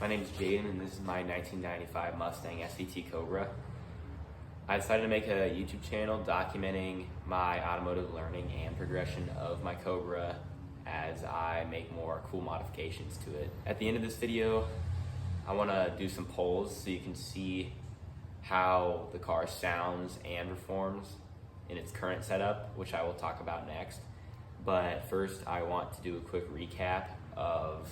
My name is Jaden, and this is my 1995 Mustang SVT Cobra. I decided to make a YouTube channel documenting my automotive learning and progression of my Cobra as I make more cool modifications to it. At the end of this video, I want to do some polls so you can see how the car sounds and performs in its current setup, which I will talk about next. But first, I want to do a quick recap of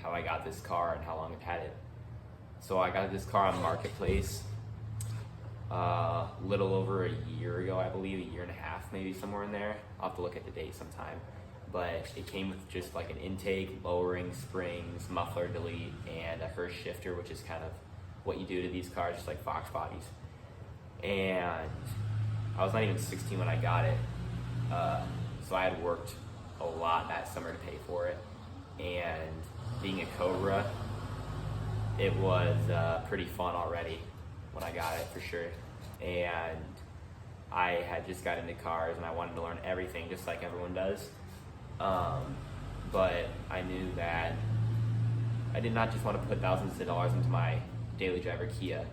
how I got this car and how long I've had it. So I got this car on Marketplace a little over a year ago, I believe, a year and a half, maybe somewhere in there. I'll have to look at the date sometime. But it came with just like an intake, lowering, springs, muffler delete, and a Hurst shifter, which is kind of what you do to these cars, just like Fox bodies. And I was not even 16 when I got it. So I had worked a lot that summer to pay for it. And being a Cobra, it was pretty fun already when I got it, for sure. And I had just got into cars and I wanted to learn everything just like everyone does. But I knew that I did not just want to put thousands of dollars into my daily driver Kia,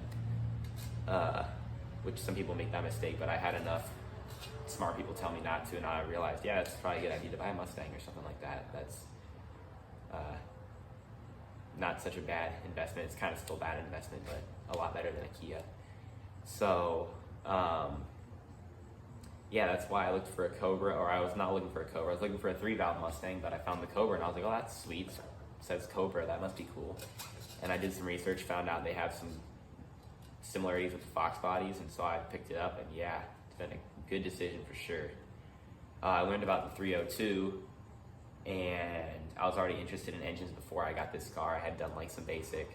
which some people make that mistake, but I had enough smart people tell me not to, and I realized, yeah, it's probably a good idea to buy a Mustang or something like that. That's not such a bad investment. It's kind of still a bad investment, but a lot better than a Kia. So yeah, that's why I looked for a Cobra, or I was not looking for a Cobra. I was looking for a 3-valve Mustang, but I found the Cobra and I was like, oh, that's sweet. It says Cobra, that must be cool. And I did some research, found out they have some similarities with the Fox bodies, and so I picked it up, and yeah, it's been a good decision for sure. I learned about the 302, and I was already interested in engines before I got this car. I had done like some basic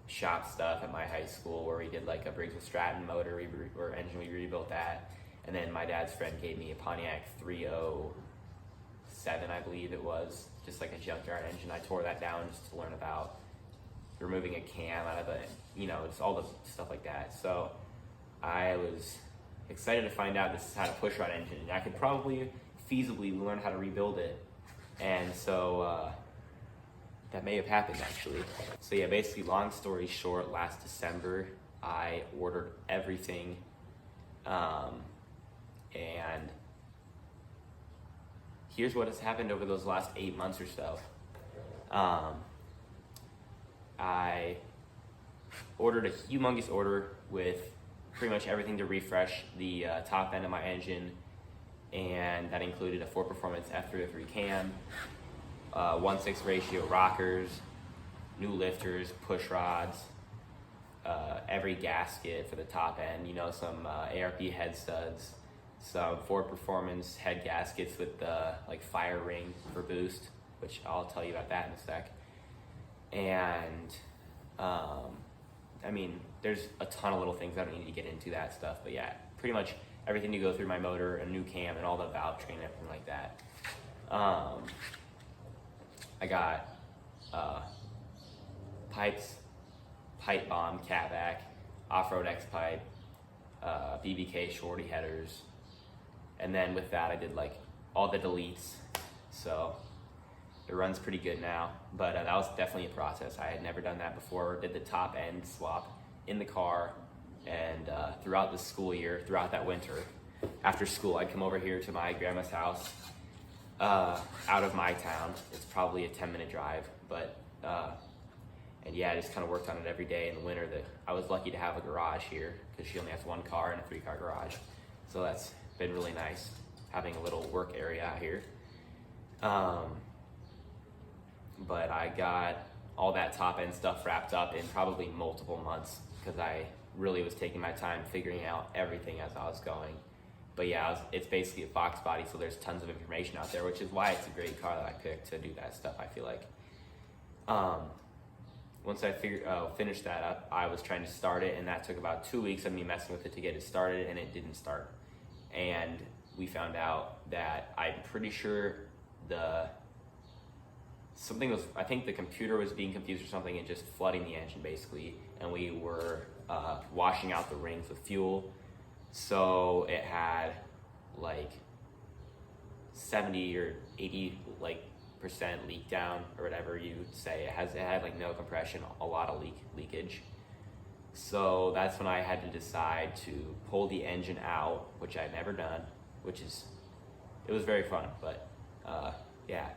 shop stuff at my high school where we did like a Briggs & Stratton motor or engine, we rebuilt that. And then my dad's friend gave me a Pontiac 307, I believe it was, just like a junkyard engine. I tore that down just to learn about removing a cam out of it, just all the stuff like that. So I was excited to find out this is how to push rod engine. I could probably feasibly learn how to rebuild it. And so that may have happened actually. So yeah, basically long story short, last December, I ordered everything. And here's what has happened over those last 8 months or so. I ordered a humongous order with pretty much everything to refresh the top end of my engine, and that included a Ford Performance F303 cam, 1/6 ratio rockers, new lifters, push rods, every gasket for the top end, some ARP head studs, some Ford Performance head gaskets with the like fire ring for boost, which I'll tell you about that in a sec. And I mean, there's a ton of little things. I don't need to get into that stuff, but yeah, pretty much everything to go through my motor, a new cam, and all the valve train and everything like that. I got pipes, pipe bomb, catback, off-road X-pipe, BBK shorty headers, and then with that I did like all the deletes, so it runs pretty good now. But that was definitely a process. I had never done that before. Did the top end swap in the car, and throughout the school year, throughout that winter, after school I'd come over here to my grandma's house out of my town. It's probably a 10-minute drive, but and yeah, I just kind of worked on it every day in the winter. That I was lucky to have a garage here because she only has one car and a 3-car garage, so that's been really nice having a little work area out here. But I got all that top end stuff wrapped up in probably multiple months because I really was taking my time figuring out everything as I was going. But yeah, it's basically a Fox body, so there's tons of information out there, which is why it's a great car that I picked to do that stuff, I feel like. Once I finished that up, I was trying to start it, and that took about 2 weeks of me messing with it to get it started, and it didn't start. And we found out that I'm pretty sure I think the computer was being confused or something and just flooding the engine basically, and we were washing out the rings with fuel. So it had like 70 or 80 like leak down, or whatever you say. It had like no compression, a lot of leakage. So that's when I had to decide to pull the engine out, which I'd never done, it was very fun, but yeah,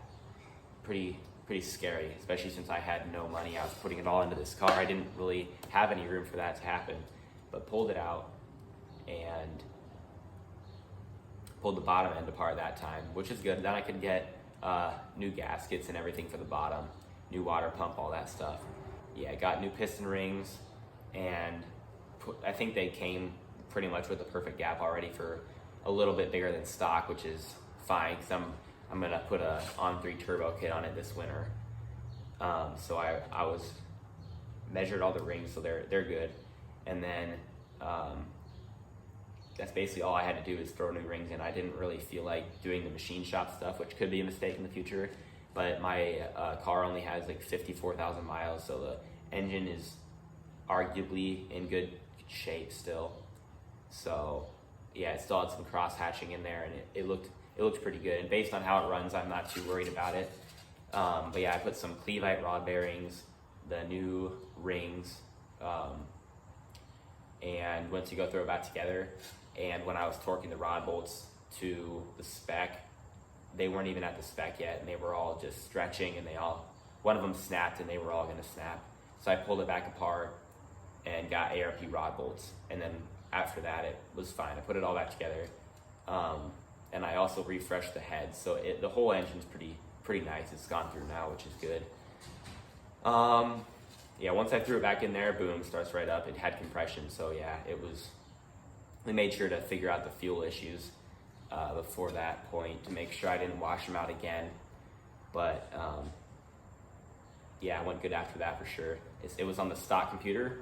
pretty scary, especially since I had no money. I was putting it all into this car. I didn't really have any room for that to happen, but pulled it out and pulled the bottom end apart that time, which is good. Then I could get new gaskets and everything for the bottom, new water pump, all that stuff. Yeah, got new piston rings, and I think they came pretty much with a perfect gap already for a little bit bigger than stock, which is fine because I'm gonna put a On3 turbo kit on it this winter. So I was measured all the rings, so they're good, and then that's basically all I had to do is throw new rings in. I didn't really feel like doing the machine shop stuff, which could be a mistake in the future, but my car only has like 54,000 miles, so the engine is arguably in good shape still. So yeah, it still had some cross hatching in there, and it looked pretty good. And based on how it runs, I'm not too worried about it. But yeah, I put some Clevite rod bearings, the new rings, and went to go throw it back together. And when I was torquing the rod bolts to the spec, they weren't even at the spec yet, and they were all just stretching, and one of them snapped, and they were all gonna snap. So I pulled it back apart and got ARP rod bolts, and then after that it was fine. I put it all back together, and I also refreshed the head, so the whole engine's pretty nice. It's gone through now, which is good. Yeah, once I threw it back in there, boom, starts right up. It had compression, so yeah, we made sure to figure out the fuel issues before that point to make sure I didn't wash them out again. But yeah, it went good after that for sure. It was on the stock computer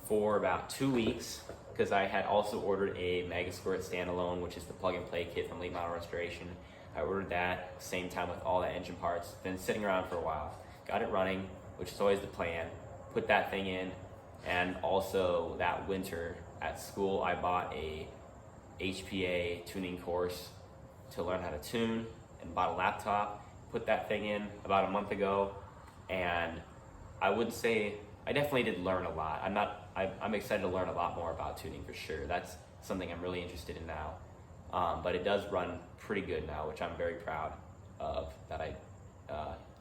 for about 2 weeks, because I had also ordered a Mega Squirt standalone, which is the plug and play kit from Late Model Restoration. I ordered that same time with all the engine parts, been sitting around for a while. Got it running, which is always the plan. Put that thing in, and also that winter at school, I bought a HPA tuning course to learn how to tune, and bought a laptop. Put that thing in about a month ago, and I would say I definitely did learn a lot. I'm excited to learn a lot more about tuning for sure. That's something I'm really interested in now. But it does run pretty good now, which I'm very proud of, that I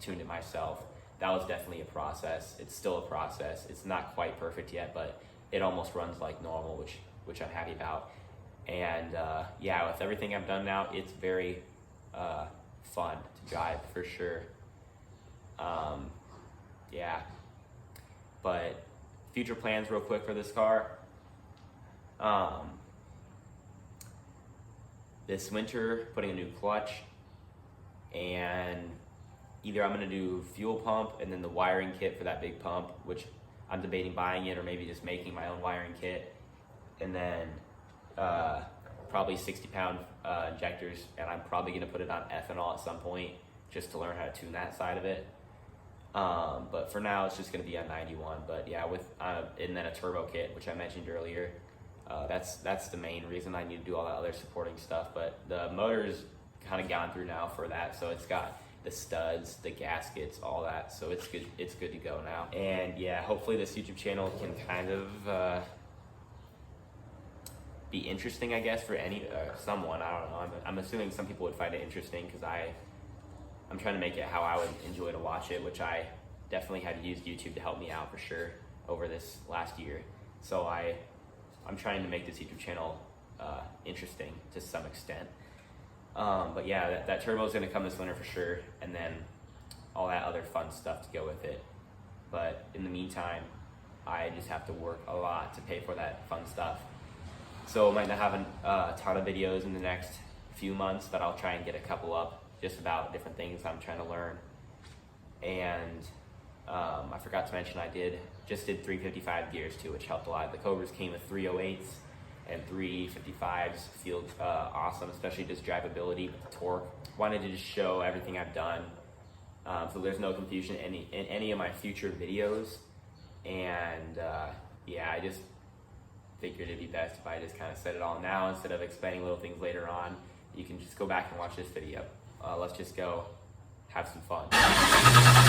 tuned it myself. That was definitely a process. It's still a process. It's not quite perfect yet, but it almost runs like normal, which I'm happy about. And yeah, with everything I've done now, it's very fun to drive for sure. Yeah, but future plans real quick for this car. This winter, putting a new clutch, and either I'm gonna do fuel pump and then the wiring kit for that big pump, which I'm debating buying it or maybe just making my own wiring kit, and then probably 60-pound injectors, and I'm probably gonna put it on ethanol at some point just to learn how to tune that side of it. But for now, it's just gonna be on 91. But yeah, and then a turbo kit, which I mentioned earlier. That's the main reason I need to do all that other supporting stuff. But the motor's kind of gone through now for that, so it's got the studs, the gaskets, all that. So it's good. It's good to go now. And yeah, hopefully this YouTube channel can kind of be interesting, I guess, for someone. I don't know. I'm assuming some people would find it interesting because I'm trying to make it how I would enjoy to watch it, which I definitely had to use YouTube to help me out for sure over this last year. So I'm trying to make this YouTube channel interesting to some extent. But yeah, that turbo is going to come this winter for sure, and then all that other fun stuff to go with it. But in the meantime, I just have to work a lot to pay for that fun stuff. So I might not have a ton of videos in the next few months, but I'll try and get a couple up just about different things I'm trying to learn. And I forgot to mention I just did 355 gears too, which helped a lot. The Cobras came with 308s and 355s. Feel awesome, especially just drivability with the torque. Wanted to just show everything I've done, so there's no confusion in any of my future videos. And yeah, I just figured it'd be best if I just kind of said it all now instead of explaining little things later on. You can just go back and watch this video. Let's just go have some fun.